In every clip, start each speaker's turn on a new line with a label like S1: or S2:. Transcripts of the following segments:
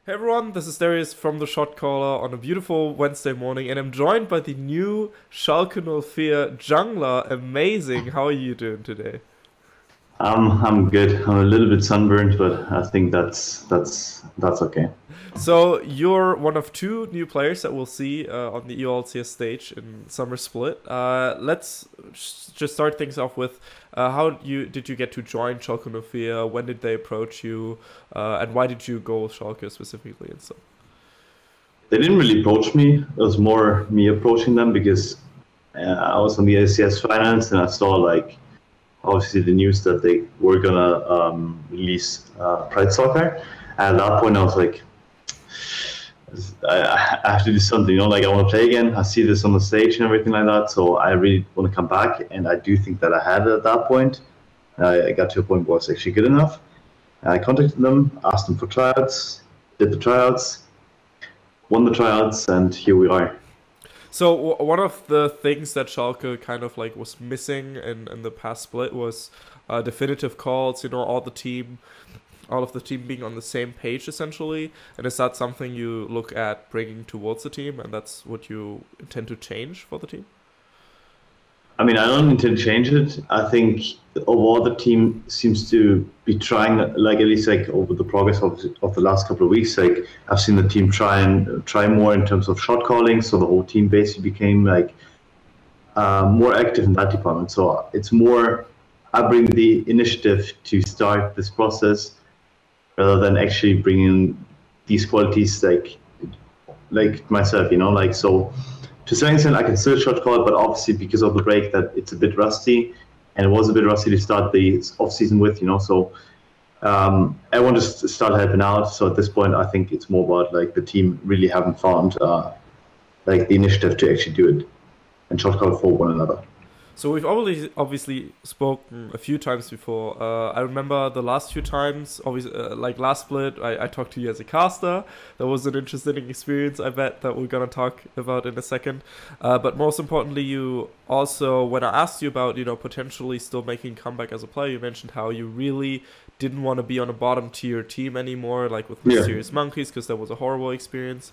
S1: Hey everyone, this is Darius from the Shotcaller on a beautiful Wednesday morning, and I'm joined by the new Schalke 04 jungler. Amazing! How are you doing today?
S2: I'm good. I'm a little bit sunburned, but I think that's okay.
S1: So you're one of two new players that we'll see on the EULCS stage in Summer Split. Let's just start things off with how did you get to join Schalke 04? When did they approach you, and why did you go with Schalke specifically and so?
S2: They didn't really approach me. It was more me approaching them because I was on the ACS finance and I saw like obviously the news that they were gonna release Pride Soccer. And at that point, I was like, I have to do something. Like I want to play again. I see this on the stage and everything like that. So I really want to come back, and I do think that I had it at that point. I got to a point where I was actually good enough. I contacted them, asked them for tryouts, did the tryouts, won the tryouts, and here we are.
S1: So one of the things that Schalke kind of like was missing in the past split was definitive calls. All of the team being on the same page essentially. And is that something you look at bringing towards the team, and that's what you intend to change for the team?
S2: I mean, I don't intend to change it. I think overall the team seems to be trying, like at least like over the progress of the last couple of weeks. Like I've seen the team try more in terms of shot calling. So the whole team basically became like more active in that department. So it's more I bring the initiative to start this process rather than actually bringing these qualities like myself. Like so. To some extent, I can still shot call, but obviously because of the break, that it's a bit rusty, and it was a bit rusty to start the off season with. So everyone just started helping out. So at this point, I think it's more about like the team really haven't found like the initiative to actually do it and shot call for one another.
S1: So we've obviously spoken a few times before. I remember the last few times, obviously, like last split, I talked to you as a caster. That was an interesting experience, I bet, that we're gonna talk about in a second. But most importantly, you also, when I asked you about, potentially still making comeback as a player, you mentioned how you really didn't want to be on a bottom tier team anymore, like with
S2: Yeah.
S1: Mysterious Monkeys, because that was a horrible experience.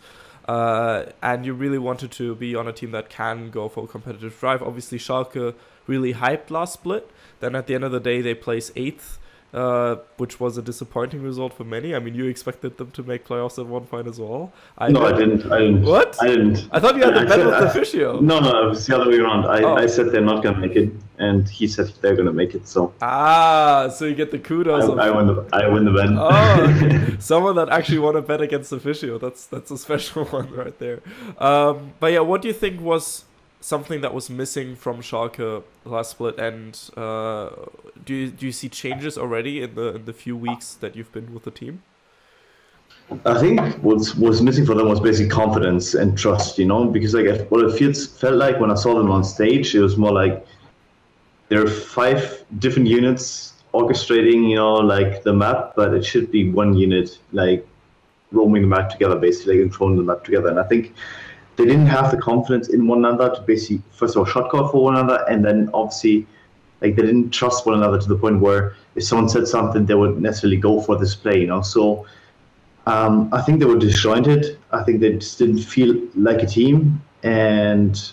S1: And you really wanted to be on a team that can go for a competitive drive. Obviously, Schalke really hyped last split. Then at the end of the day, they placed 8th, which was a disappointing result for many. I mean, you expected them to make playoffs at one point as well.
S2: No, I didn't. I didn't.
S1: What?
S2: I didn't.
S1: I thought you had the
S2: I
S1: bet
S2: said,
S1: with the Officio.
S2: no, it was the other way around. I
S1: Oh.
S2: said they're not gonna make it, and he said they're gonna make it. So
S1: So you get the
S2: I,
S1: kudos of
S2: I win the
S1: Oh, okay.
S2: bet.
S1: Someone that actually won a bet against Officio. That's a special one right there. But yeah, what do you think was something that was missing from Schalke last split, and do you see changes already in the few weeks that you've been with the team?
S2: I think what's missing for them was basically confidence and trust, because like what it felt like when I saw them on stage, it was more like there are 5 different units orchestrating, like the map, but it should be one unit like roaming the map together, basically, like, controlling the map together. And I think they didn't have the confidence in one another to basically first of all shot call for one another, and then obviously like they didn't trust one another to the point where if someone said something, they would necessarily go for this play, So I think they were disjointed. I think they just didn't feel like a team, and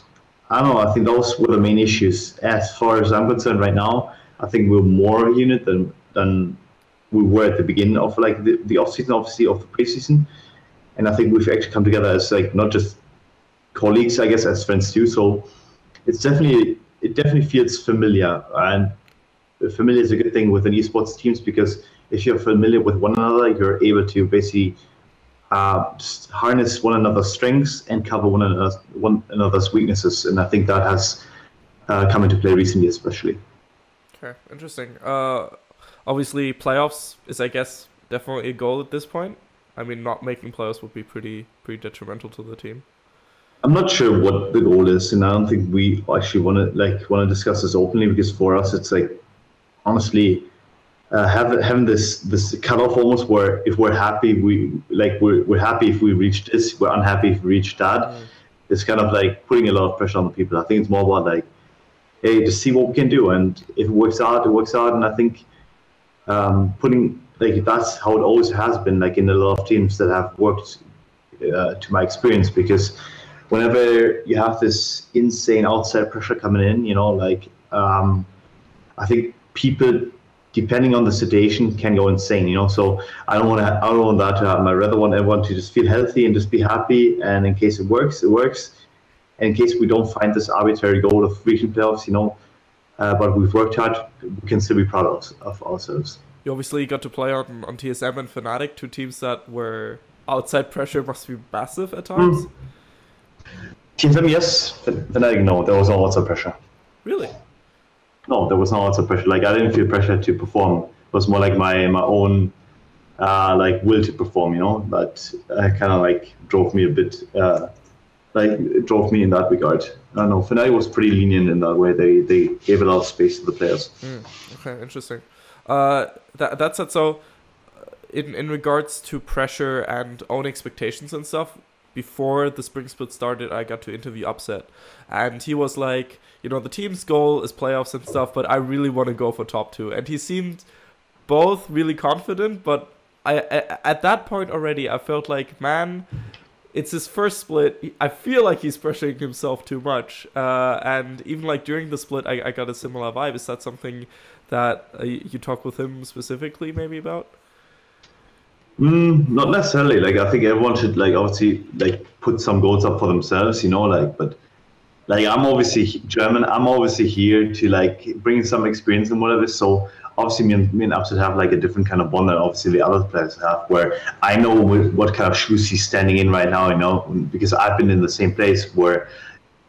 S2: I don't know. I think those were the main issues. As far as I'm concerned, right now, I think we're more a unit than we were at the beginning of like the off season, obviously of the preseason. And I think we've actually come together as like not just colleagues, I guess, as friends too. So it definitely feels familiar, and familiar is a good thing within esports teams because if you're familiar with one another, you're able to basically just harness one another's strengths and cover one another's weaknesses. And I think that has come into play recently, especially.
S1: Okay, interesting. Obviously, playoffs is, I guess, definitely a goal at this point. I mean, not making playoffs would be pretty detrimental to the team.
S2: I'm not sure what the goal is, and I don't think we actually want to discuss this openly because for us, it's like honestly having this cutoff almost where if we're happy we're happy if we reach this, we're unhappy if we reach that. It's kind of like putting a lot of pressure on the people. I think it's more about like, hey, just see what we can do, and if it works out, it works out. And I think putting like that's how it always has been, like in a lot of teams that have worked to my experience, because whenever you have this insane outside pressure coming in, like I think people, depending on the situation, can go insane. So I don't want that to happen. I rather want everyone to just feel healthy and just be happy. And in case it works, it works. And in case we don't find this arbitrary goal of reaching playoffs, but we've worked hard, we can still be proud of ourselves.
S1: You obviously got to play on TSM and Fnatic, two teams that were outside pressure must be massive at times.
S2: TSM, yes. Fnatic, no. There was no outside pressure.
S1: Really?
S2: No, there was no outside pressure. Like, I didn't feel pressure to perform. It was more like my own like will to perform, that kind of like drove me a bit, it drove me in that regard. I don't know. Fnatic was pretty lenient in that way. They gave a lot of space to the players.
S1: Okay, interesting. That's it. So, in regards to pressure and own expectations and stuff, before the spring split started, I got to interview Upset, and he was like, the team's goal is playoffs and stuff, but I really want to go for top 2. And he seemed both really confident, but I at that point already, I felt like, man, it's his first split. I feel like he's pressuring himself too much. And even like during the split, I got a similar vibe. Is that something that you talk with him specifically maybe about?
S2: Not necessarily. Like, I think everyone should, like, obviously, like, put some goals up for themselves, but like, I'm obviously German. I'm obviously here to, like, bring some experience and whatever. So obviously me and Upset have, like, a different kind of bond that obviously the other players have, where I know what kind of shoes he's standing in right now, because I've been in the same place where,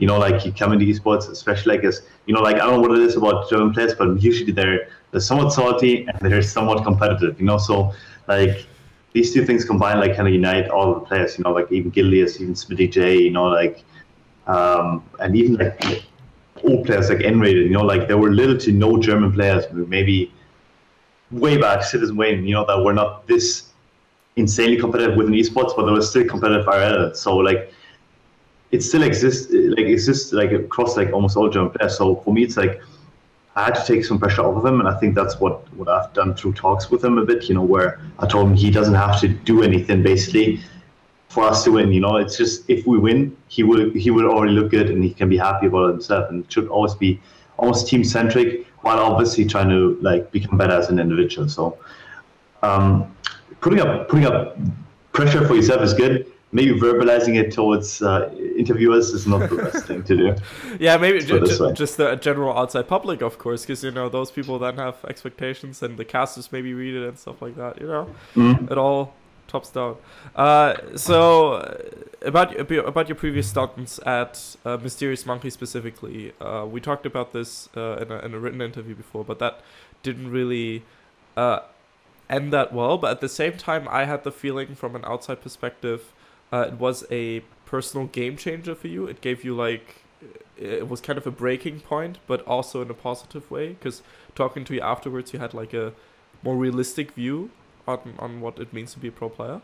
S2: like, you come into esports, especially like as, like, I don't know what it is about German players, but usually they're somewhat salty and they're somewhat competitive, so, like, these two things combined, like, kind of unite all of the players, like even Gildias, even Smitty J, like, and even like old players like N-rated, like, there were little to no German players, maybe way back, Citizen Wayne, that were not this insanely competitive within esports, but they were still competitive IRL. So, like, it still exists like across, like, almost all German players. So for me, it's like, I had to take some pressure off of him, and I think that's what I've done through talks with him a bit, where I told him he doesn't have to do anything basically for us to win. It's just, if we win, he will already look good and he can be happy about himself, and it should always be almost team centric, while obviously trying to, like, become better as an individual. So putting up pressure for yourself is good. Maybe verbalizing it towards interviewers is not the best thing to do.
S1: Yeah, maybe just the general outside public, of course, because, those people then have expectations, and the casters maybe read it and stuff like that, It all tops down. So, about your previous stunts at Mysterious Monkey specifically, we talked about this in a written interview before, but that didn't really end that well. But at the same time, I had the feeling from an outside perspective, it was a personal game changer for you. It gave you, like, it was kind of a breaking point, but also in a positive way, because talking to you afterwards, you had, like, a more realistic view on what it means to be a pro player.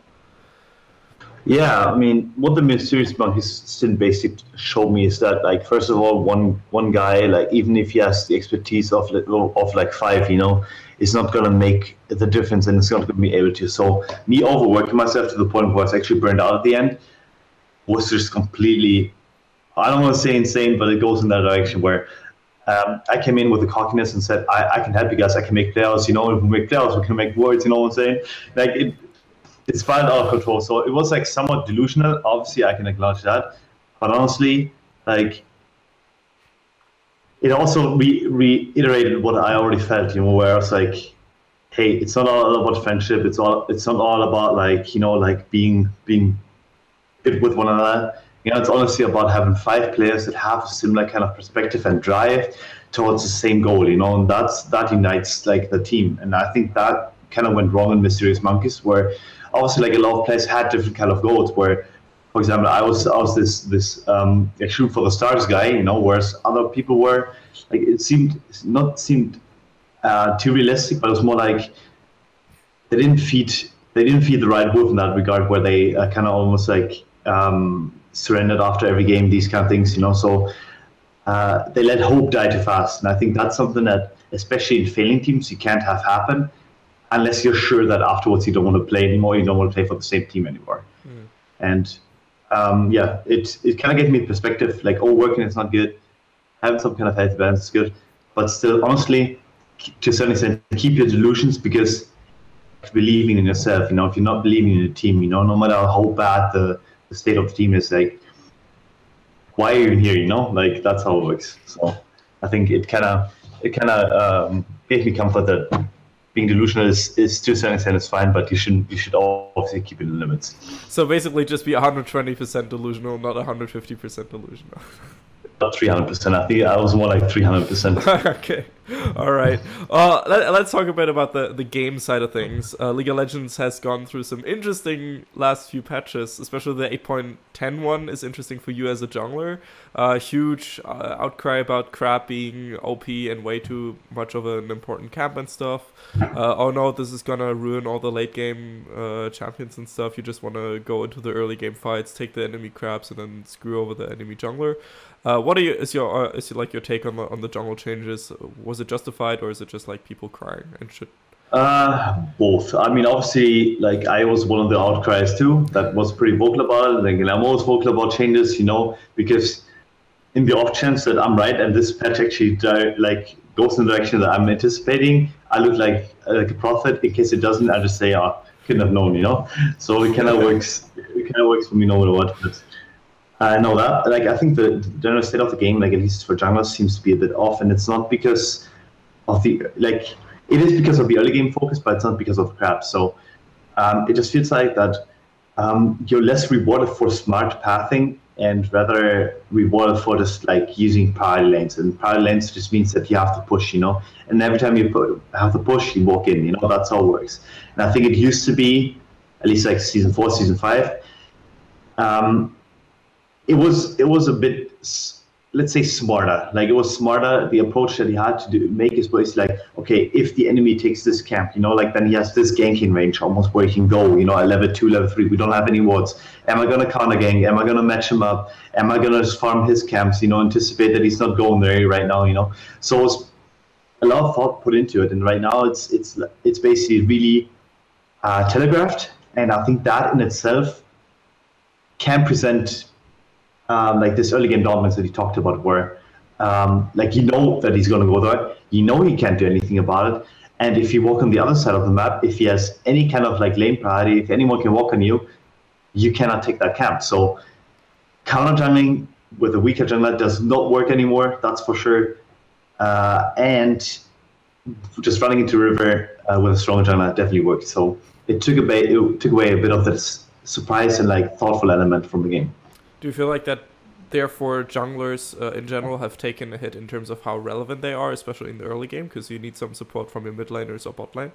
S2: Yeah, I mean, what the Mysterious Monkeys still basically showed me is that, like, first of all, one guy, like, even if he has the expertise of like 5, is not gonna make the difference, and it's not gonna be able to. So me overworking myself to the point where I was actually burned out at the end was just completely, I don't want to say insane, but it goes in that direction where I came in with the cockiness and said, I can help you guys, I can make playoffs, if we make playoffs, we can make words, what I'm saying? Like, it's spiraled out of control. So it was, like, somewhat delusional. Obviously, I can acknowledge that. But honestly, like, it also reiterated what I already felt, where I was like, hey, it's not all about friendship. It's not all about, like, like being good with one another. It's honestly about having 5 players that have a similar kind of perspective and drive towards the same goal, and that unites, like, the team. And I think that kind of went wrong in Mysterious Monkeys, where obviously, like, a lot of players had different kind of goals, where, for example, I was this shoot for the stars guy, whereas other people were, like, it seemed too realistic, but it was more like they didn't feed the right wolf in that regard, where they kind of almost, like, surrendered after every game, these kind of things, so they let hope die too fast. And I think that's something that, especially in failing teams, you can't have happen. unless you're sure that afterwards you don't want to play anymore, you don't want to play for the same team anymore. And it kind of gave me perspective, like, oh, working is not good, having some kind of health balance is good, but still, honestly, to a certain extent, keep your delusions, because believing in yourself, you know, if you're not believing in the team, you know, no matter how bad the state of the team is, like, why are you here, you know? Like, that's how it works. So I think it kind of gave me comfort that being delusional is to a certain extent is fine, but you should obviously keep it in limits.
S1: So basically just be 120% delusional, not 150% delusional.
S2: Not 300%. I think I was more like 300%.
S1: Okay. All right. Let's talk a bit about the game side of things. League of Legends has gone through some interesting last few patches, especially the 8.10 one is interesting for you as a jungler. Huge outcry about Crab being OP and way too much of an important camp and stuff. Oh no, this is gonna ruin all the late game champions and stuff. You just want to go into the early game fights, take the enemy Crabs, and then screw over the enemy jungler. What is your take on the jungle changes? Was it justified, or is it just like people crying and shit?
S2: Both. I mean, obviously, like, I was one of the outcries too. That was pretty vocal about it. Like, and I'm always vocal about changes, you know, because in the off chance that I'm right and this patch actually like goes in the direction that I'm anticipating, I look like a prophet. In case it doesn't, I just say, couldn't have known, you know. So it kind of works. It kind of works for me no matter what. But I know that. Like, I think the general state of the game, like, at least for junglers, seems to be a bit off, and it's not because of the, like, it is because of the early game focus, but it's not because of the crap. So it just feels like that you're less rewarded for smart pathing and rather rewarded for just like using priority lanes. And priority lanes just means that you have to push, you know. And every time you have to push, you walk in, you know. That's how it works. And I think it used to be, at least like season 4, season 5. It was a bit, let's say, smarter. Like, it was smarter. The approach that he had to make is basically like, okay, if the enemy takes this camp, you know, like, then he has this ganking range almost where he can go, you know, at level 2, level 3. We don't have any wards. Am I going to counter gang? Am I going to match him up? Am I going to just farm his camps, you know, anticipate that he's not going there right now, you know? So it's a lot of thought put into it. And right now it's basically really telegraphed. And I think that in itself can present like this early game dominance that he talked about, where like, you know that he's going to go there, you know he can't do anything about it, and if you walk on the other side of the map, if he has any kind of like lane priority, if anyone can walk on you, you cannot take that camp. So counter jungling with a weaker jungler does not work anymore, that's for sure, and just running into river with a stronger jungler definitely worked. So it took away a bit of the surprise and like thoughtful element from the game.
S1: Do you feel like that, therefore, junglers in general have taken a hit in terms of how relevant they are, especially in the early game, because you need some support from your mid laners or bot lane?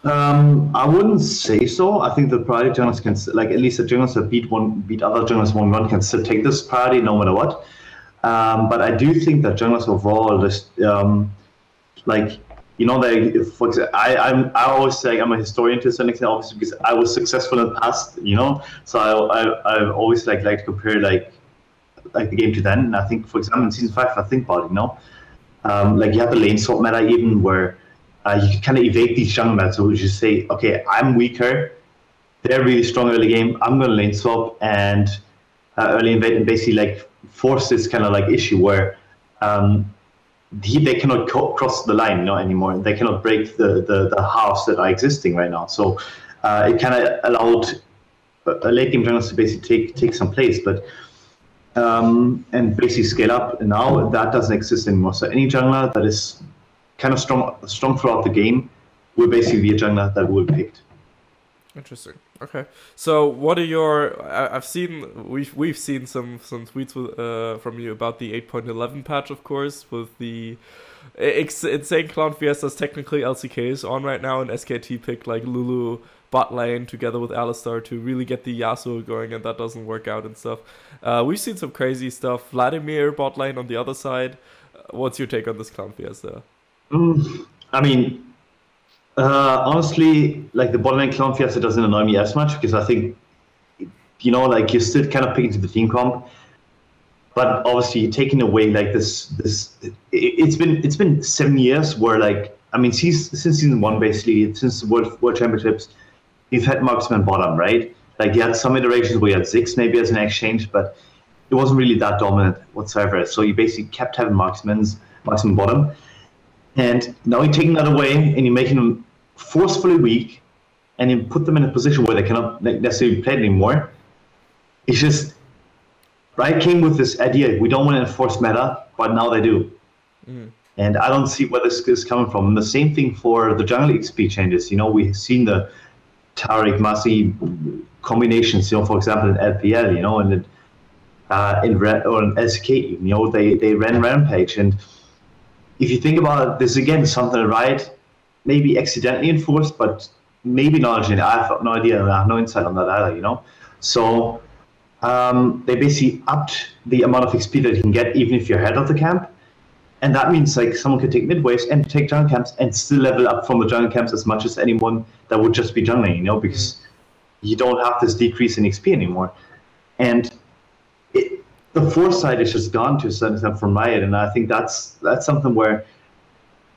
S2: I wouldn't say so. I think the priority junglers can, like, at least the junglers that beat other junglers 1-1 can still take this priority no matter what. But I do think that junglers overall just like, you know, for example, I always say I'm a historian to a certain extent, obviously, because I was successful in the past, you know. So I always like to compare like the game to then. And I think, for example, in season 5, I think about it, you know, like, you have the lane swap meta even where you can kind of evade these jungle metas. So you just say, okay, I'm weaker, they're really strong early game, I'm going to lane swap and early invade, and basically like force this kind of like issue where they cannot cross the line, you know, anymore. They cannot break the halves that are existing right now. So it kind of allowed late game junglers to basically take some place, but and basically scale up. And now that doesn't exist anymore. So any jungler that is kind of strong throughout the game will basically be a jungler that will be picked.
S1: Interesting. Okay. So what are your? We've seen some tweets from you about the 8.11 patch, of course, with the insane Clown Fiestas. Technically, LCK is on right now, and SKT picked like Lulu bot lane together with Alistar to really get the Yasuo going, and that doesn't work out and stuff. We've seen some crazy stuff. Vladimir bot lane on the other side. What's your take on this Clown Fiesta?
S2: I mean, honestly, like, the bot lane Clown Fiesta doesn't annoy me as much, because I think, you know, like, you're still kind of picking to the team comp, but obviously taking away like this it's been 7 years where like I mean, since season one, basically, since the World Championships, he's had marksman bottom, right? Like, he had some iterations where he had Ziggs maybe as an exchange, but it wasn't really that dominant whatsoever. So he basically kept having marksman bottom. And now you're taking that away and you're making them forcefully weak and you put them in a position where they cannot necessarily play anymore. It's just, Riot came with this idea, we don't want to enforce meta, but now they do. And I don't see where this is coming from. And the same thing for the jungle XP changes. You know, we've seen the Taric Masi combinations, you know, for example, in LPL, you know, and in SK, you know, they ran Rampage. And if you think about it, this again is something that Riot maybe accidentally enforced, but maybe not. I have no idea. I have no insight on that either, you know. So they basically upped the amount of XP that you can get, even if you're ahead of the camp. And that means like someone could take mid waves and take jungle camps and still level up from the jungle camps as much as anyone that would just be jungling, you know, because you don't have this decrease in XP anymore. And the foresight is just gone to a certain extent from Riot, and I think that's something where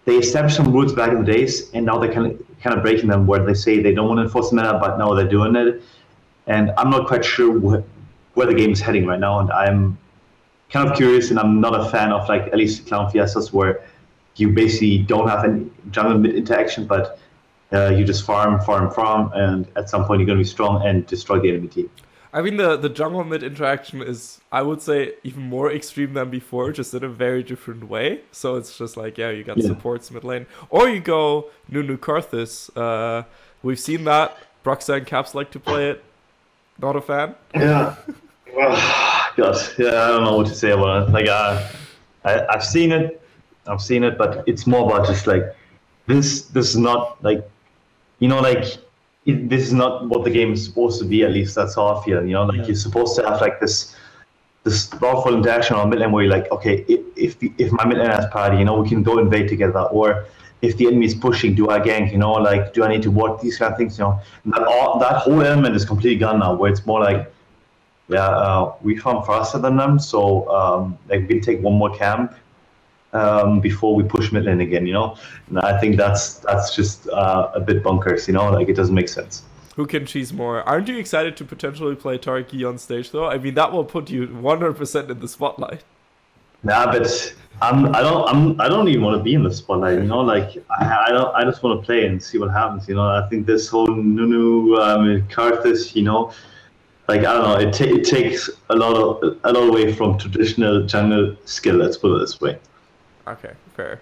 S2: they established some rules back in the days, and now they're kind of breaking them, where they say they don't want to enforce the meta, but now they're doing it. And I'm not quite sure where the game is heading right now, and I'm kind of curious, and I'm not a fan of like at least Clown Fiestas, where you basically don't have any jungle mid interaction, but you just farm, and at some point you're going to be strong and destroy the enemy team.
S1: I mean, the jungle mid interaction is, I would say, even more extreme than before, just in a very different way. So it's just like, yeah, you got supports mid lane. Or you go Nunu Karthus. We've seen that. Broxah and Caps like to play it. Not a fan?
S2: Yeah. God, yeah, I don't know what to say about it. Like, I've seen it, but it's more about just like, this is not like, you know, like, this is not what the game is supposed to be. At least that's how I feel. You know, like you're supposed to have like this powerful interaction on mid lane where you're like, okay, if my mid lane has priority, you know, we can go invade together. Or if the enemy is pushing, do I gank? You know, like, do I need to ward? These kind of things. You know, that whole element is completely gone now. Where it's more like, we farm faster than them, so like we take one more camp before we push mid lane again, you know. And I think that's just a bit bonkers, you know. Like, it doesn't make sense.
S1: Who can cheese more? Aren't you excited to potentially play Tarki on stage though? I mean, that will put you 100% in the spotlight.
S2: Nah, but I don't even want to be in the spotlight, you know. Like, I just want to play and see what happens, you know. I think this whole Nunu Karthus, you know, like, I don't know, it takes a lot away from traditional jungle skill. Let's put it this way.
S1: Okay, fair.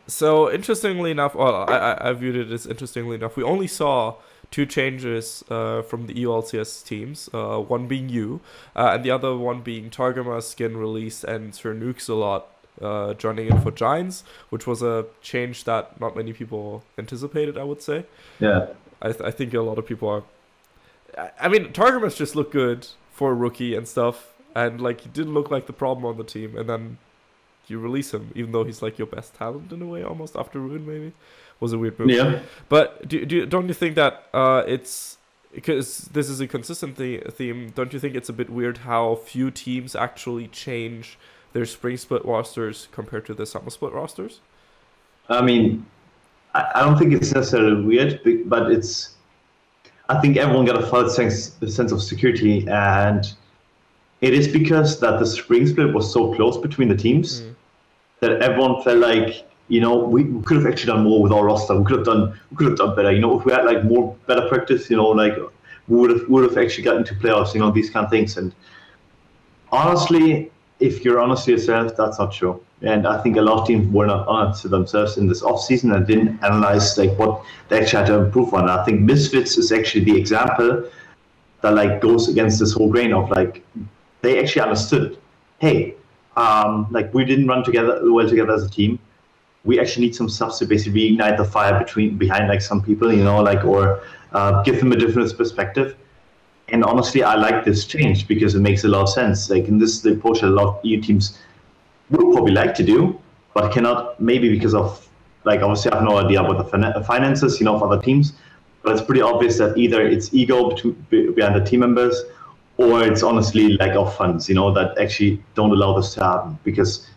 S1: So interestingly enough, well, I viewed it as interestingly enough, we only saw 2 changes from the EULCS teams, one being you, and the other one being Targama's skin release and Sir Nukes a lot joining in for Giants, which was a change that not many people anticipated, I would say.
S2: Yeah.
S1: I think a lot of people are... I mean, Targamas just looked good for a rookie and stuff, and like he didn't look like the problem on the team, and then you release him, even though he's like your best talent in a way, almost after Ruin maybe. Was a weird move.
S2: Yeah.
S1: But don't you think that it's, because this is a consistent theme, don't you think it's a bit weird how few teams actually change their Spring Split rosters compared to the Summer Split rosters?
S2: I mean, I don't think it's necessarily weird, but I think everyone got a false sense of security, and it is because that the Spring Split was so close between the teams that everyone felt like, you know, we could have actually done more with our roster. We could have done better. You know, if we had like better practice, you know, like we would have actually gotten to playoffs. You know, these kind of things. And honestly, if you're honest to yourself, that's not true. And I think a lot of teams were not honest to themselves in this off season and didn't analyze like what they actually had to improve on. I think Misfits is actually the example that like goes against this whole grain of like, they actually understood, hey, like we didn't run well together as a team. We actually need some subs to basically reignite the fire behind like some people, you know, like, or give them a different perspective. And honestly, I like this change because it makes a lot of sense. Like, and this is the approach that a lot of EU teams would probably like to do, but cannot, maybe because of, like, obviously I have no idea about the finances, you know, of other teams, but it's pretty obvious that either it's ego behind the team members, or it's honestly lack of funds, you know, that actually don't allow this to happen. Because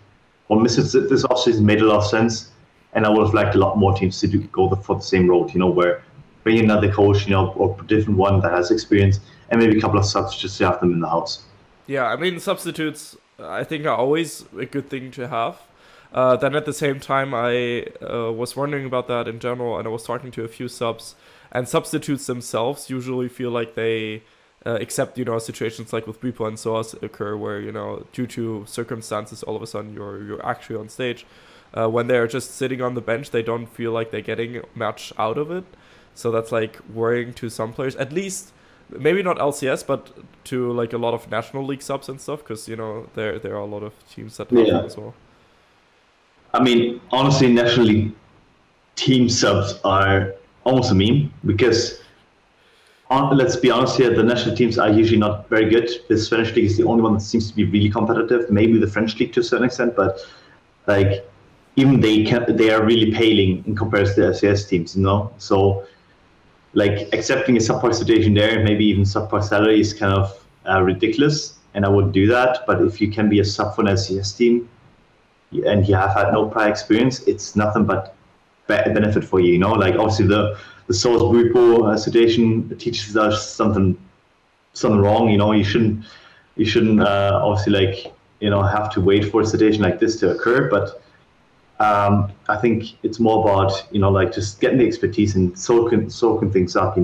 S2: what Misfits did this offseason made a lot of sense. And I would have liked a lot more teams to go for the same road, where bring in another coach, or a different one that has experience, and maybe a couple of subs just to have them in the house.
S1: Yeah, I mean, substitutes, I think, are always a good thing to have. Then at the same time, I was wondering about that in general, and I was talking to a few subs, and substitutes themselves usually feel like they accept, situations like with Bwipo and Soas occur, where, due to circumstances, all of a sudden you're actually on stage. When they're just sitting on the bench, they don't feel like they're getting much out of it. So that's like worrying to some players, at least maybe not LCS, but to like a lot of National League subs and stuff, because there are a lot of teams that have them as well.
S2: I mean, honestly, National League team subs are almost a meme because, let's be honest here, the national teams are usually not very good. The Spanish League is the only one that seems to be really competitive. Maybe the French League to a certain extent, but like even they are really paling in comparison to the LCS teams, So like accepting a subpar situation there, maybe even subpar salary is kind of ridiculous, and I wouldn't do that. But if you can be a sub for an LCS team and you have had no prior experience, it's nothing but benefit for you. Like obviously the Source Bwipo situation teaches us something wrong. You shouldn't obviously have to wait for a situation like this to occur, but. I think it's more about, just getting the expertise and soaking things up,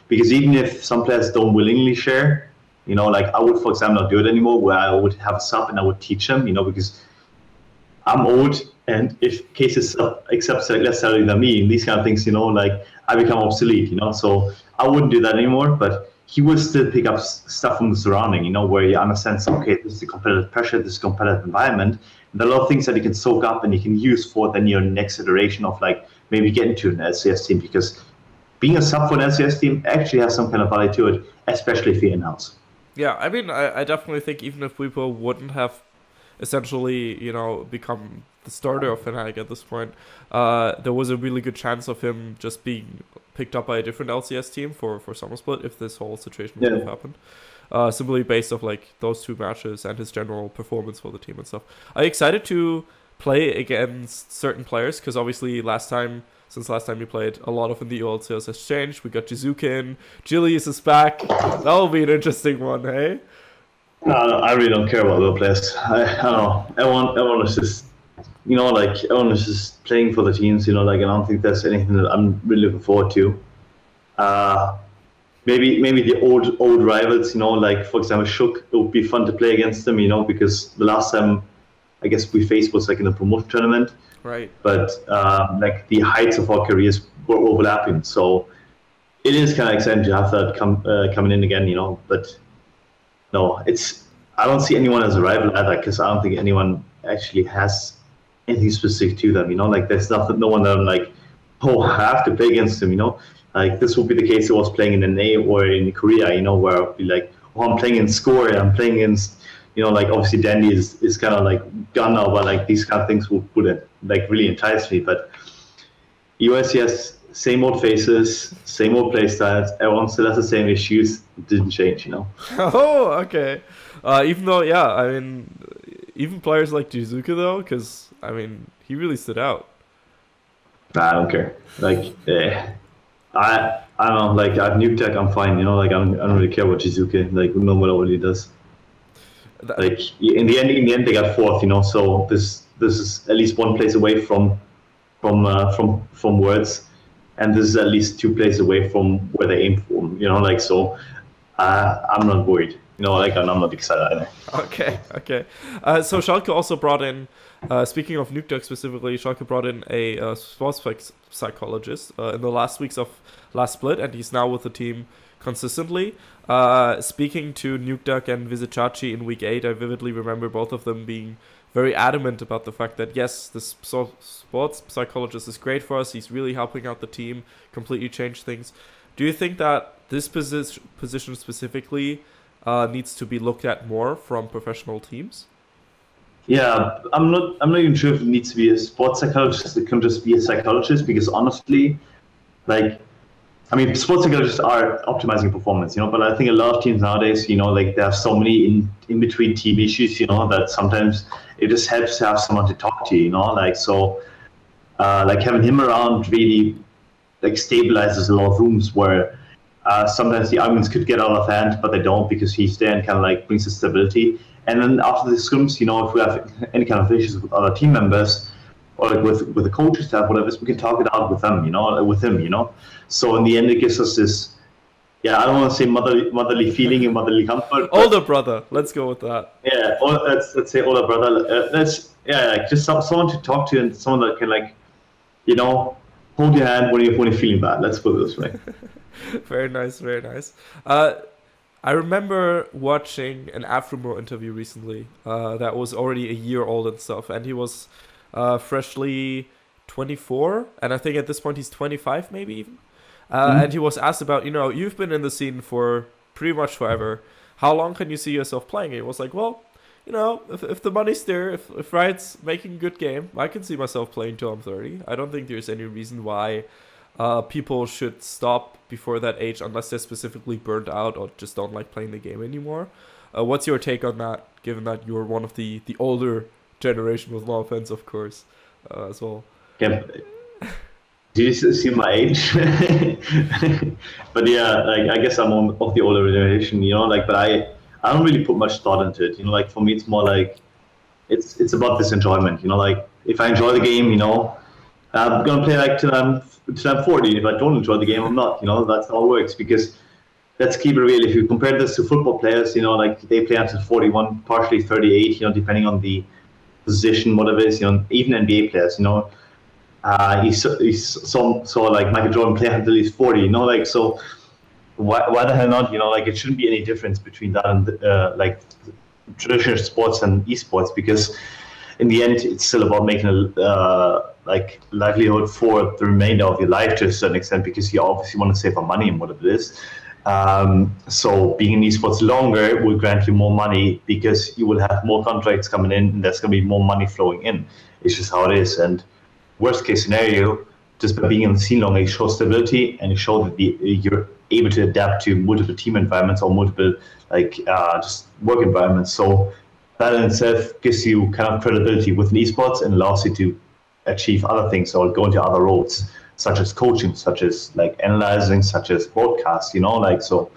S2: because even if some players don't willingly share, like I would, for example, not do it anymore, where I would have a sub and I would teach them, because I'm old, and if cases accept less salary than me, and these kind of things, like I become obsolete, so I wouldn't do that anymore, but he will still pick up stuff from the surrounding, where you understand, okay, this is the competitive pressure, this is a competitive environment. There are a lot of things that you can soak up and you can use for then your next iteration of like maybe getting to an LCS team, because being a sub for an LCS team actually has some kind of value to it, especially if you're in-house.
S1: Yeah, I mean, I definitely think even if Bwipo wouldn't have essentially, become the starter of Fnatic at this point, there was a really good chance of him just being picked up by a different LCS team for Summer Split if this whole situation would have happened. Simply based off like those two matches and his general performance for the team and stuff. Are you excited to play against certain players? Because obviously since last time you played, a lot of in the EULCS has changed. We got Jizuka in, Julius is back. That will be an interesting one, hey?
S2: No, I really don't care about the players. I don't know. Everyone is just, everyone is just playing for the teams, and I don't think there's anything that I'm really looking forward to. Maybe the old rivals, like for example Shook, it would be fun to play against them, because the last time I guess we faced was like in the promotion tournament.
S1: Right.
S2: But like the heights of our careers were overlapping, so it is kind of exciting to have that coming in again, But no, I don't see anyone as a rival either, because I don't think anyone actually has anything specific to them, Like there's no one that I'm like, oh, I have to play against them, Like this would be the case if I was playing in NA or in Korea, where I'd be like, oh, I'm playing in Score, I'm playing against, like obviously Dandy is kind of like gone now, but like these kind of things would like really entice me. But USCS, same old faces, same old play styles, everyone still has the same issues, it didn't change,
S1: Oh, okay. Even though, yeah, I mean, even players like Jizuka though, because, I mean, he really stood out.
S2: Nah, I don't care. Like, I don't know, like I have Nuke Tech, I'm fine, like I don't really care about Jizuka, like no matter what he does. Like in the end they got fourth, so this is at least one place away from Worlds, and this is at least 2 places away from where they aim for, like so I'm not worried. Like I'm not excited either.
S1: Okay. So Schalke also brought in, speaking of Nuke Duck specifically, Schalke brought in a sports psychologist in the last weeks of last split, and he's now with the team consistently. Speaking to Nuke Duck and Vizicachi in week 8, I vividly remember both of them being very adamant about the fact that yes, the sports psychologist is great for us. He's really helping out the team, completely changed things. Do you think that this position specifically needs to be looked at more from professional teams?
S2: Yeah, I'm not even sure if it needs to be a sports psychologist. It can just be a psychologist, because honestly, like, I mean, sports psychologists are optimizing performance, but I think a lot of teams nowadays, like they have so many in between team issues, that sometimes it just helps to have someone to talk to, like, so like having him around really like stabilizes a lot of rooms where sometimes the arguments could get out of hand, but they don't because he's there and kind of like brings the stability. And then after the scrims, if we have any kind of issues with other team members or like with the coaching staff, whatever, we can talk it out with them, with him. So in the end, it gives us this, I don't want to say motherly feeling and motherly comfort.
S1: Older brother, let's go with that.
S2: Yeah, let's say older brother. Like just someone to talk to and someone that can like, hold your hand when you're feeling bad. Let's put it this way.
S1: Very nice, very nice. I remember watching an Afromo interview recently that was already a year old and stuff, and he was freshly 24, and I think at this point he's 25 maybe even. And he was asked about, you've been in the scene for pretty much forever. How long can you see yourself playing? And he was like, well, if the money's there, if Riot's making a good game, I can see myself playing till I'm 30. I don't think there's any reason why people should stop before that age unless they're specifically burnt out or just don't like playing the game anymore. What's your take on that, given that you're one of the older generation, with no offense, of course, as well?
S2: Yeah. Do you see my age? But yeah, like I guess I'm of the older generation, but I don't really put much thought into it. Like for me, it's more like it's about this enjoyment. Like if I enjoy the game, I'm gonna play like till I'm 40. If I don't enjoy the game, I'm not. That's how it works. Because let's keep it real. If you compare this to football players, like they play until 41, partially 38. Depending on the position, whatever it is. Even NBA players. So like Michael Jordan play until he's 40. So why the hell not? It shouldn't be any difference between that and like traditional sports and esports, because in the end it's still about making a like livelihood for the remainder of your life to a certain extent, because you obviously want to save on money and whatever it is. So being in esports longer will grant you more money because you will have more contracts coming in and there's going to be more money flowing in. It's just how it is. And worst case scenario, just by being in the scene longer, you show stability and you show that you're able to adapt to multiple team environments or multiple just work environments. So that in itself gives you kind of credibility within esports and allows you to achieve other things or go into other roles, such as coaching, such as like analyzing, such as broadcast. So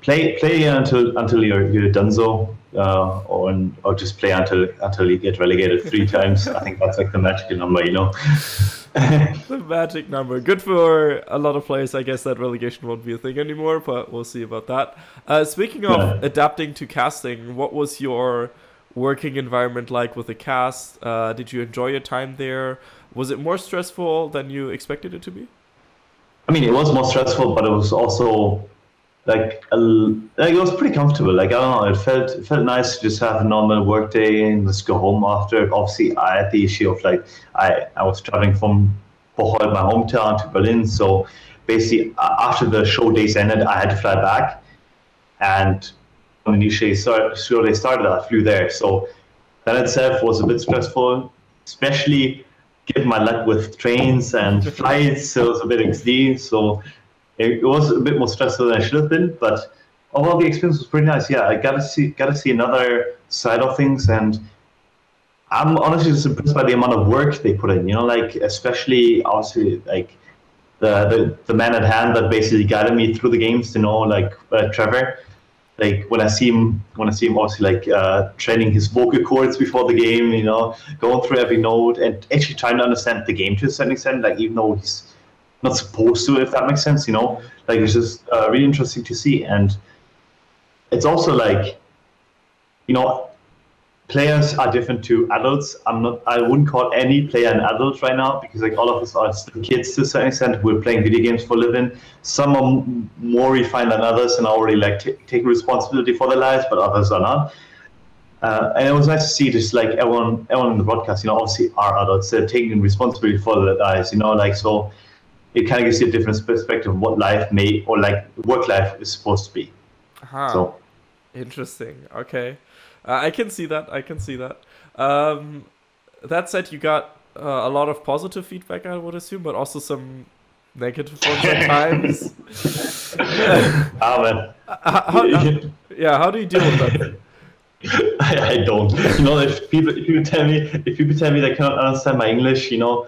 S2: play until you're done so. Or just play until you get relegated 3 times. I think that's like the magic number,
S1: The magic number. Good for a lot of players. I guess that relegation won't be a thing anymore, but we'll see about that. Speaking of adapting to casting, what was your working environment like with the cast? Did you enjoy your time there? Was it more stressful than you expected it to be?
S2: I mean, it was more stressful, but it was also like it was pretty comfortable. Like I don't know, it felt nice to just have a normal work day and just go home after. Obviously, I had the issue of like I was traveling from Bocholt, my hometown, to Berlin. So basically, after the show days ended, I had to fly back. And when the show day started, I flew there. So that itself was a bit stressful, especially given my luck with trains and flights. So it was a bit XD. So it was a bit more stressful than I should have been, but overall the experience was pretty nice. Yeah, I got to see another side of things, and I'm honestly just impressed by the amount of work they put in. Especially obviously like the man at hand that basically guided me through the games. Trevor. Like when I see him obviously like training his vocal cords before the game. Going through every note and actually trying to understand the game to a certain extent. Like even though he's not supposed to, if that makes sense, like it's just really interesting to see. And it's also like, players are different to adults. I wouldn't call any player an adult right now, because like all of us are still kids to a certain extent. We're playing video games for a living. Some are more refined than others and are already like taking responsibility for their lives, but others are not. And it was nice to see just like everyone in the broadcast, obviously are adults. They're taking responsibility for their lives, so it kind of gives you a different perspective of what life or like work life is supposed to be. So
S1: interesting. Okay, I can see that. That said, you got a lot of positive feedback, I would assume, but also some negative ones at times.
S2: Man.
S1: How do you deal with that?
S2: I don't. You know, if people tell me they cannot understand my English, you know,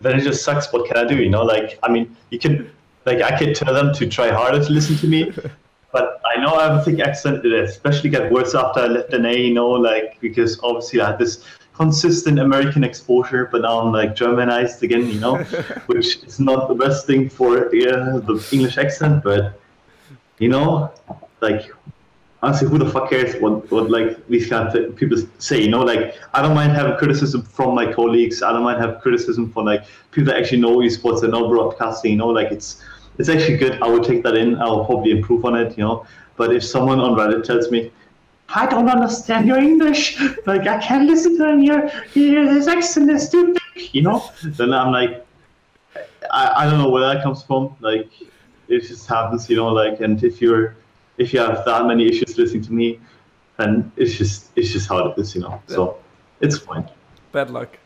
S2: then it just sucks. What can I do? You know, like, I mean, you can, like, I can tell them to try harder to listen to me, but I know I have a thick accent. It especially got worse after I left NA, you know, like, because obviously I had this consistent American exposure, but now I'm like Germanized again, you know, which is not the best thing for the English accent, but, you know, like, honestly, who the fuck cares what like these kind of people say, you know, like, I don't mind having criticism from my colleagues. I don't mind having criticism from like people that actually know esports and know broadcasting, you know, like it's actually good. I would take that in. I will probably improve on it, you know, but if someone on Reddit tells me, I don't understand your English, like I can't listen to him, his accent is too thick, you know, then I'm like, I don't know where that comes from, like, it just happens, you know, like, and if you have that many issues listening to me, then it's just how it is, you know. So it's fine.
S1: Bad luck.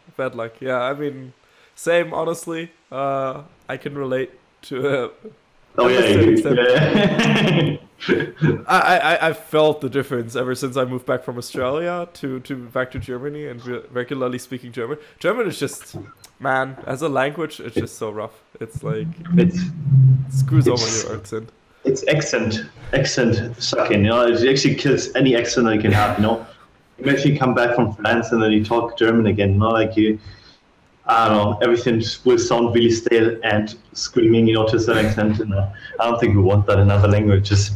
S1: Yeah, I mean, same. Honestly, I can relate to. I felt the difference ever since I moved back from Australia to back to Germany and regularly speaking German. German is just, man, as a language, it's just so rough. It's like it screws over your accent.
S2: It's accent sucking, you know. It actually kills any accent that you can have, you know. You actually come back from France and then you talk German again, you know, like I don't know, everything will sound really stale and screaming, you know, to a certain extent. And I don't think we want that in other languages.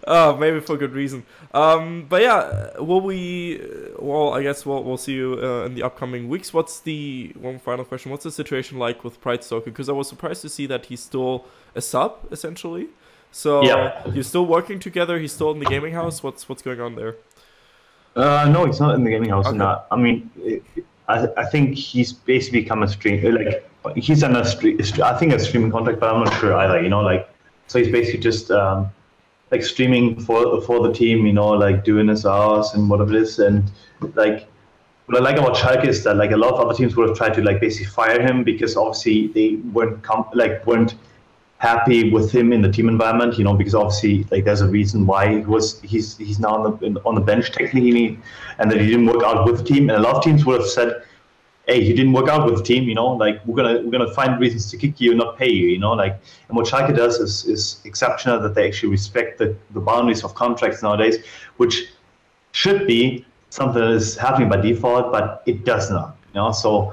S1: Maybe for good reason. But yeah, I guess we'll see you in the upcoming weeks. What's the one final question? What's the situation like with Pride-Stalker? Because I was surprised to see that he's still a sub, essentially. So
S2: yeah.
S1: You're still working together. He's still in the gaming house. What's going on there?
S2: No, he's not in the gaming house.
S1: Okay.
S2: No. I mean, I think he's basically become a streamer. Like, he's on I think a streaming contract, but I'm not sure either. You know, like, so he's basically just like streaming for the team. You know, like doing his hours and whatever it is. And like, what I like about Schalke is that like a lot of other teams would have tried to like basically fire him because obviously they weren't happy with him in the team environment, you know, because obviously like there's a reason why he's now on the bench technically, and that he didn't work out with the team. And a lot of teams would have said, hey, you didn't work out with the team, you know, like we're gonna find reasons to kick you and not pay you, you know, like. And what Schalke does is exceptional, that they actually respect the boundaries of contracts nowadays, which should be something that is happening by default, but it does not, you know. So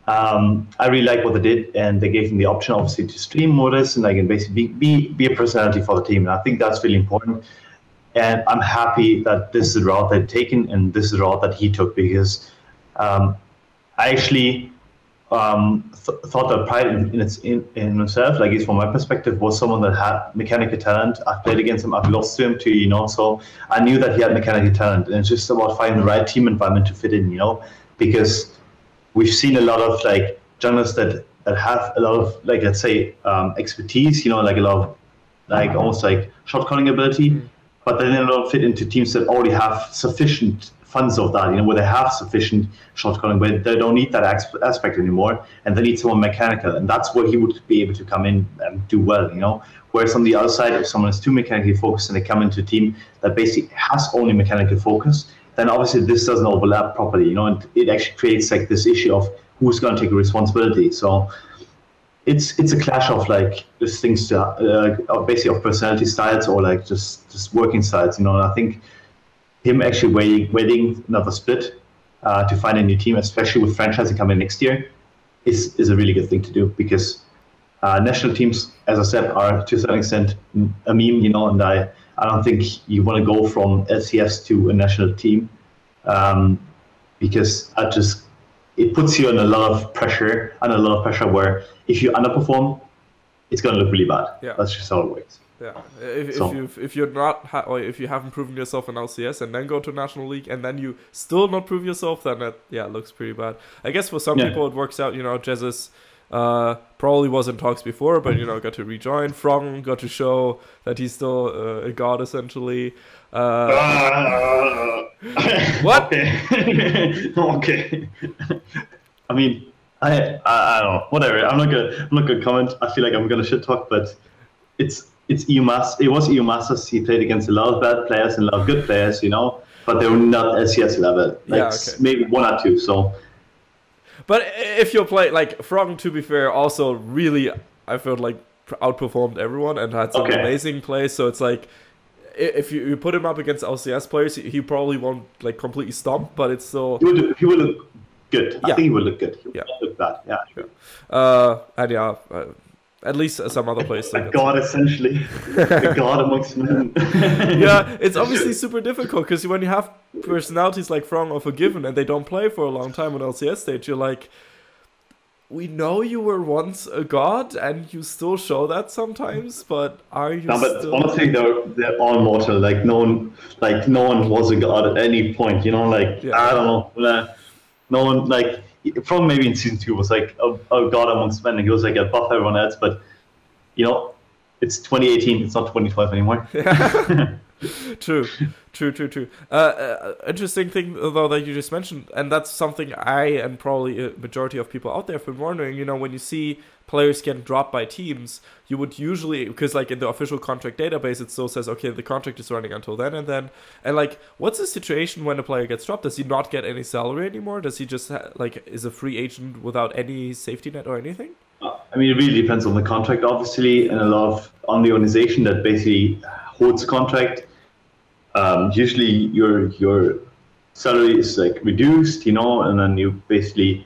S2: I really like what they did, and they gave him the option, obviously, to stream more this and like and basically be a personality for the team. And I think that's really important. And I'm happy that this is the route they've taken, and this is the route that he took, because I actually thought that Pride in himself, like, at least from my perspective, was someone that had mechanical talent. I've played against him, I've lost to him too, you know. So I knew that he had mechanical talent, and it's just about finding the right team environment to fit in, you know, because we've seen a lot of like junglers that have a lot of like, let's say, expertise, you know, like a lot of like almost like shot calling ability, but then they don't fit into teams that already have sufficient funds of that, you know, where they have sufficient shot calling, where they don't need that aspect anymore, and they need someone mechanical, and that's where he would be able to come in and do well, you know. Whereas on the other side, if someone is too mechanically focused and they come into a team that basically has only mechanical focus, then obviously this doesn't overlap properly, you know, and it actually creates like this issue of who's going to take responsibility. So it's a clash of like these things, basically of personality styles or like just working styles, you know. And I think him actually waiting another split to find a new team, especially with franchising coming next year, is a really good thing to do, because national teams, as I said, are to a certain extent a meme, you know, and I don't think you want to go from LCS to a national team, because it puts you under a lot of pressure, where if you underperform, it's going to look really bad. Yeah. That's just how it works.
S1: Yeah, if you're not or if you haven't proven yourself in LCS and then go to National League and then you still not prove yourself, then it looks pretty bad. I guess for some people it works out. You know, Jesus probably was in talks before, but you know, got to rejoin. Frong got to show that he's still a god essentially. What?
S2: Okay. I mean, I don't know. Whatever. I'm not gonna comment. I feel like I'm gonna shit talk, but it's EU Masters. It was EU Masters. He played against a lot of bad players and a lot of good players, you know. but they're not LCS level. Like maybe 1 or 2. So,
S1: but if you play like Frog, to be fair, also really I felt like outperformed everyone and had some amazing plays. So it's like if you put him up against LCS players, he probably won't like completely stomp, but it's still
S2: he will look good. I think he will look good. He will look bad.
S1: And at least some other players.
S2: A god, essentially. A god amongst men.
S1: Yeah, it's obviously super difficult because when you have personalities like Frong or Forgiven and they don't play for a long time on LCS stage, you're like, we know you were once a god and you still show that sometimes, but are you still...
S2: honestly, they're all mortal. Like no one was a god at any point, you know, like, I don't know. No one, like, Frog maybe in season 2 was like a god amongst men and he was like above everyone else, but you know, it's 2018, it's not 2012 anymore.
S1: True. Interesting thing though that you just mentioned, and that's something I and probably a majority of people out there have been wondering, you know, when you see players getting dropped by teams, you would usually, because like in the official contract database it still says, okay, the contract is running until then, and like, what's the situation when a player gets dropped? Does he not get any salary anymore? Does he just like is a free agent without any safety net or anything?
S2: I mean, it really depends on the contract, obviously, and a lot on the organization that basically holds the contract. Usually your salary is like reduced, you know, and then you basically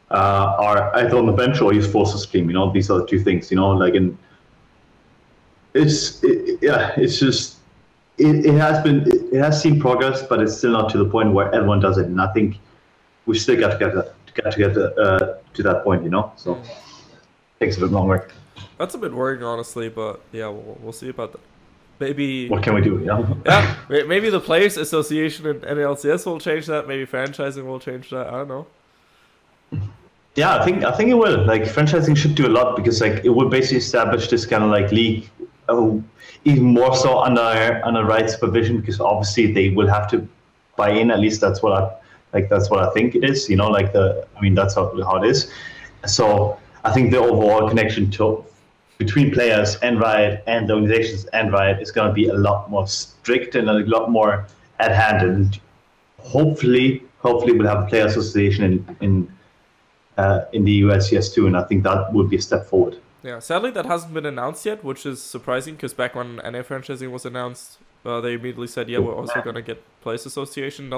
S2: are either on the bench or you force to stream, you know. These are the 2 things, you know, like, and it has seen progress, but it's still not to the point where everyone does it, and I think we still got to get to that point, you know, so it takes a bit longer.
S1: That's a bit worrying, honestly, but yeah, we'll see about that. Maybe
S2: what can we do?
S1: Yeah, maybe the Players Association and NLCS will change that. Maybe franchising will change that. I don't know.
S2: Yeah, I think it will. Like, franchising should do a lot because like it will basically establish this kind of like league, even more so under Riot supervision, because obviously they will have to buy in. At least that's what I think it is. You know, like that's how it is. So I think the overall connection between players and Riot and the organizations and Riot is going to be a lot more strict and a lot more at hand, and hopefully we'll have a player association in the EULCS too, and I think that would be a step forward.
S1: Yeah, sadly that hasn't been announced yet, which is surprising because back when NA franchising was announced, they immediately said, yeah, we're also going to get Players Association.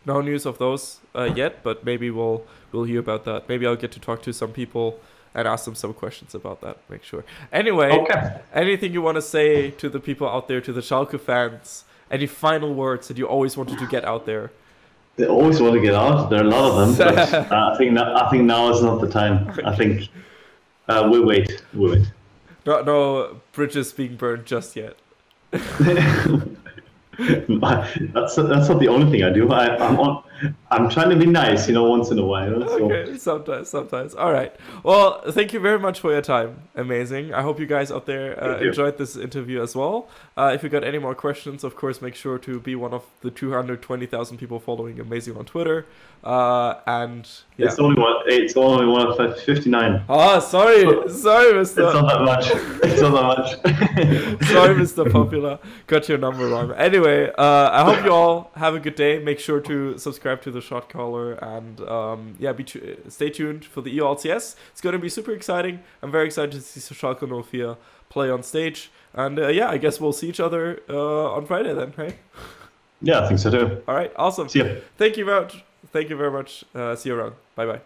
S1: No news of those yet, but maybe we'll hear about that. Maybe I'll get to talk to some people and ask them some questions about that, make sure. Anyway, anything you want to say to the people out there, to the Schalke fans? Any final words that you always wanted to get out there?
S2: They always want to get out. There are a lot of them, but I think now is not the time. Okay. I think we'll wait.
S1: No bridges being burned just yet.
S2: That's not the only thing I do. I'm trying to be nice, you know, once in a while.
S1: Okay, sometimes. All right. Well, thank you very much for your time. Amazing. I hope you guys out there enjoyed this interview as well. If you got any more questions, of course, make sure to be one of the 220,000 people following Amazing on Twitter. And yeah.
S2: It's only one of 59.
S1: Oh, sorry, Mr.
S2: It's not that much.
S1: Sorry, Mr. Popular. Got your number wrong. Anyway, I hope you all have a good day. Make sure to subscribe to the Shotcaller and stay tuned for the EULCS. It's going to be super exciting. I'm very excited to see Schalke 04 play on stage. And I guess we'll see each other on Friday then, right?
S2: Yeah, I think so too.
S1: All right, awesome.
S2: See you.
S1: Thank you very much. See you around. Bye-bye.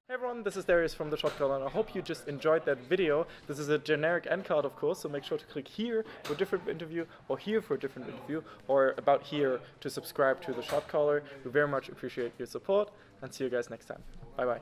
S1: Hey everyone, this is Darius from the Shotcaller, and I hope you just enjoyed that video. This is a generic end card, of course, so make sure to click here for a different interview, or here for a different interview, or about here to subscribe to the Shotcaller. We very much appreciate your support, and see you guys next time. Bye-bye.